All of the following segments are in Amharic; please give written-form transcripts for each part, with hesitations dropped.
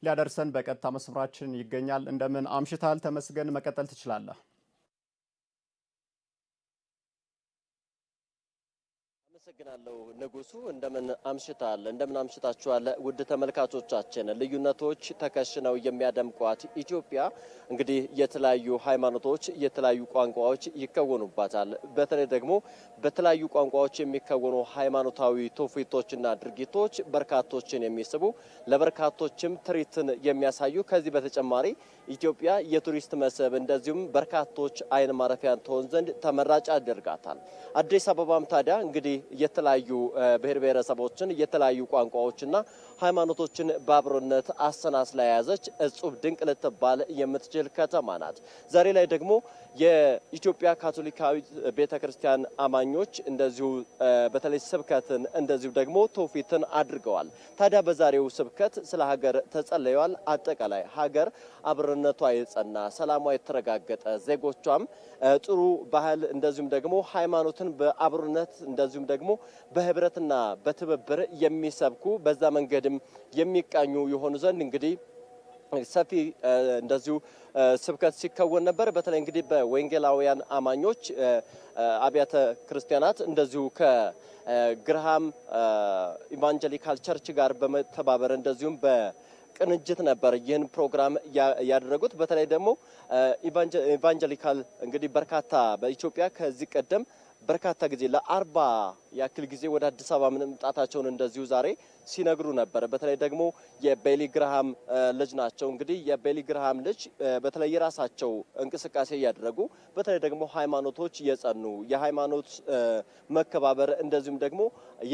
ሊያደርሰን በቀጥታ መስመራችን ይገኛል። እንደምን አምሽታል ተመስገን፣ መቀጠል ትችላለህ። አመሰግናለሁ ንጉሱ። እንደምን አምሽታችኋል ውድ ተመልካቾቻችን። ልዩነቶች ተከሽነው የሚያደምቋት ኢትዮጵያ እንግዲህ የተለያዩ ሃይማኖቶች፣ የተለያዩ ቋንቋዎች ይከወኑባታል። በተለይ ደግሞ በተለያዩ ቋንቋዎች የሚከወኑ ሃይማኖታዊ ትውፊቶችና ድርጊቶች በርካቶችን የሚስቡ ለበርካቶችም ትርኢትን የሚያሳዩ ከዚህ በተጨማሪ ኢትዮጵያ የቱሪስት መስህብ እንደዚሁም በርካቶች አይን ማረፊያን ትሆን ዘንድ ተመራጭ ያደርጋታል። አዲስ አበባም ታዲያ እንግዲህ የተለያዩ ብሔር ብሔረሰቦችን የተለያዩ ቋንቋዎችና ሃይማኖቶችን በአብሮነት አሰናስላ የያዘች እጹብ ድንቅ ልትባል የምትችል ከተማ ናት። ዛሬ ላይ ደግሞ የኢትዮጵያ ካቶሊካዊት ቤተክርስቲያን አማኞች እንደዚሁ በተለይ ስብከትን እንደዚሁ ደግሞ ትውፊትን አድርገዋል። ታዲያ በዛሬው ስብከት ስለ ሀገር ተጸልየዋል። አጠቃላይ ሀገር አብሮነቷ የጸና ሰላሟ የተረጋገጠ ዜጎቿም ጥሩ ባህል እንደዚሁም ደግሞ ሃይማኖትን በአብሮነት እንደዚሁም ደግሞ በህብረትና በትብብር የሚሰብኩ በዛ መንገድም የሚቃኙ የሆኑ ዘንድ እንግዲህ ሰፊ እንደዚሁ ስብከት ሲከወን ነበር። በተለይ እንግዲህ በወንጌላውያን አማኞች አብያተ ክርስቲያናት እንደዚሁ ከግርሃም ኢቫንጀሊካል ቸርች ጋር በመተባበር እንደዚሁም ቅንጅት ነበር ይህን ፕሮግራም ያደረጉት። በተለይ ደግሞ ኢቫንጀሊካል እንግዲህ በርካታ በኢትዮጵያ ከዚህ ቀደም በርካታ ጊዜ ለ40 ያክል ጊዜ ወደ አዲስ አበባ መምጣታቸውን እንደዚሁ ዛሬ ሲነግሩ ነበር። በተለይ ደግሞ የቤሊ ግርሃም ልጅ ናቸው። እንግዲህ የቤሊ ግርሃም ልጅ በተለይ የራሳቸው እንቅስቃሴ ያደረጉ በተለይ ደግሞ ሃይማኖቶች የጸኑ የሃይማኖት መከባበር እንደዚሁም ደግሞ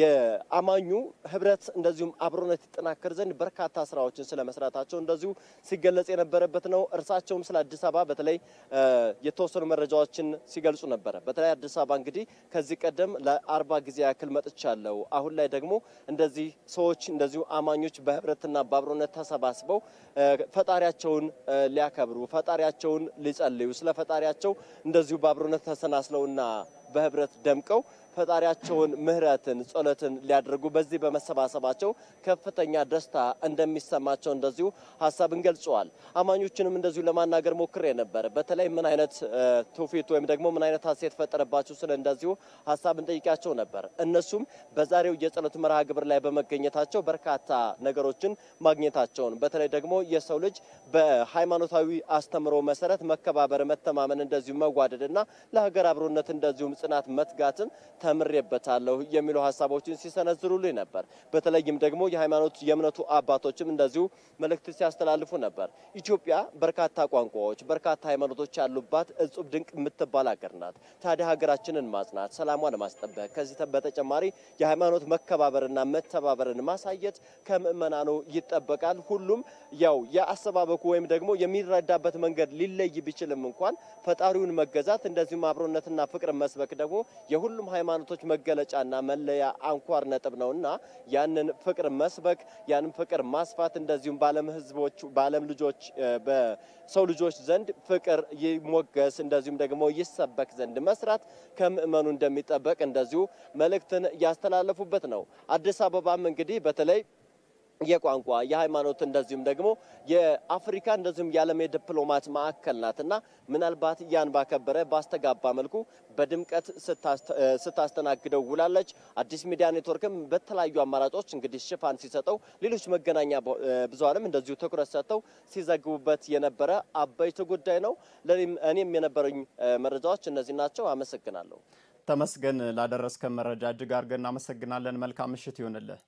የአማኙ ህብረት እንደዚሁም አብሮነት ይጠናከር ዘንድ በርካታ ስራዎችን ስለመስራታቸው እንደዚሁ ሲገለጽ የነበረበት ነው። እርሳቸውም ስለ አዲስ አበባ በተለይ የተወሰኑ መረጃዎችን ሲገልጹ ነበር። በተለይ አዲስ አበባ እንግዲህ ከዚህ ቀደም ለ40 ጊዜ ያክል መጥቻለሁ። አሁን ላይ ደግሞ እንደዚህ ሰዎች እንደዚሁ አማኞች በህብረትና በአብሮነት ተሰባስበው ፈጣሪያቸውን ሊያከብሩ ፈጣሪያቸውን ሊጸልዩ ስለ ፈጣሪያቸው እንደዚሁ በአብሮነት ተሰናስለውና በህብረት ደምቀው ፈጣሪያቸውን ምህረትን ጸሎትን ሊያደርጉ በዚህ በመሰባሰባቸው ከፍተኛ ደስታ እንደሚሰማቸው እንደዚሁ ሐሳብን ገልጸዋል። አማኞችንም እንደዚሁ ለማናገር ሞክሬ ነበር። በተለይ ምን አይነት ትውፊት ወይም ደግሞ ምን አይነት ሐሴት ፈጠረባችሁ ስለ እንደዚሁ ሐሳብን ጠይቃቸው ነበር። እነሱም በዛሬው የጸሎት መርሃ ግብር ላይ በመገኘታቸው በርካታ ነገሮችን ማግኘታቸውን በተለይ ደግሞ የሰው ልጅ በሃይማኖታዊ አስተምሮ መሰረት መከባበር፣ መተማመን እንደዚሁ መዋደድና ለሀገር አብሮነት እንደዚሁም ጽናት መትጋትን ተምሬበታለሁ የሚሉ ሐሳቦችን ሲሰነዝሩልኝ ነበር። በተለይም ደግሞ የእምነቱ አባቶችም እንደዚሁ መልእክት ሲያስተላልፉ ነበር። ኢትዮጵያ በርካታ ቋንቋዎች በርካታ ሃይማኖቶች ያሉባት እጹብ ድንቅ የምትባል ሀገር ናት። ታዲያ ሀገራችንን ማጽናት ሰላሟን ማስጠበቅ ከዚህ በተጨማሪ የሃይማኖት መከባበርና መተባበርን ማሳየት ከምእመናኑ ይጠበቃል። ሁሉም ያው የአሰባበኩ ወይም ደግሞ የሚረዳበት መንገድ ሊለይ ቢችልም እንኳን ፈጣሪውን መገዛት እንደዚሁም አብሮነትና ፍቅር መስበክ ደግሞ የሁሉም ሃይማኖቶች መገለጫና መለያ አንኳር ነጥብ ነውና ያንን ፍቅር መስበክ ያንን ፍቅር ማስፋት እንደዚሁም በዓለም ልጆች በሰው ልጆች ዘንድ ፍቅር ይሞገስ እንደዚሁም ደግሞ ይሰበክ ዘንድ መስራት ከምእመኑ እንደሚጠበቅ እንደዚሁ መልእክትን ያስተላለፉበት ነው። አዲስ አበባም እንግዲህ በተለይ የቋንቋ የሃይማኖት እንደዚሁም ደግሞ የአፍሪካ እንደዚሁም የዓለም የዲፕሎማት ማዕከል ናትና ምናልባት ያን ባከበረ ባስተጋባ መልኩ በድምቀት ስታስተናግደው ውላለች። አዲስ ሚዲያ ኔትወርክም በተለያዩ አማራጮች እንግዲህ ሽፋን ሲሰጠው ሌሎች መገናኛ ብዙሃንም እንደዚሁ ትኩረት ሰጥተው ሲዘግቡበት የነበረ አበይት ጉዳይ ነው። እኔም የነበረኝ መረጃዎች እነዚህ ናቸው። አመሰግናለሁ። ተመስገን፣ ላደረስከን መረጃ እጅግ አድርገን እናመሰግናለን። መልካም ምሽት ይሁንልህ።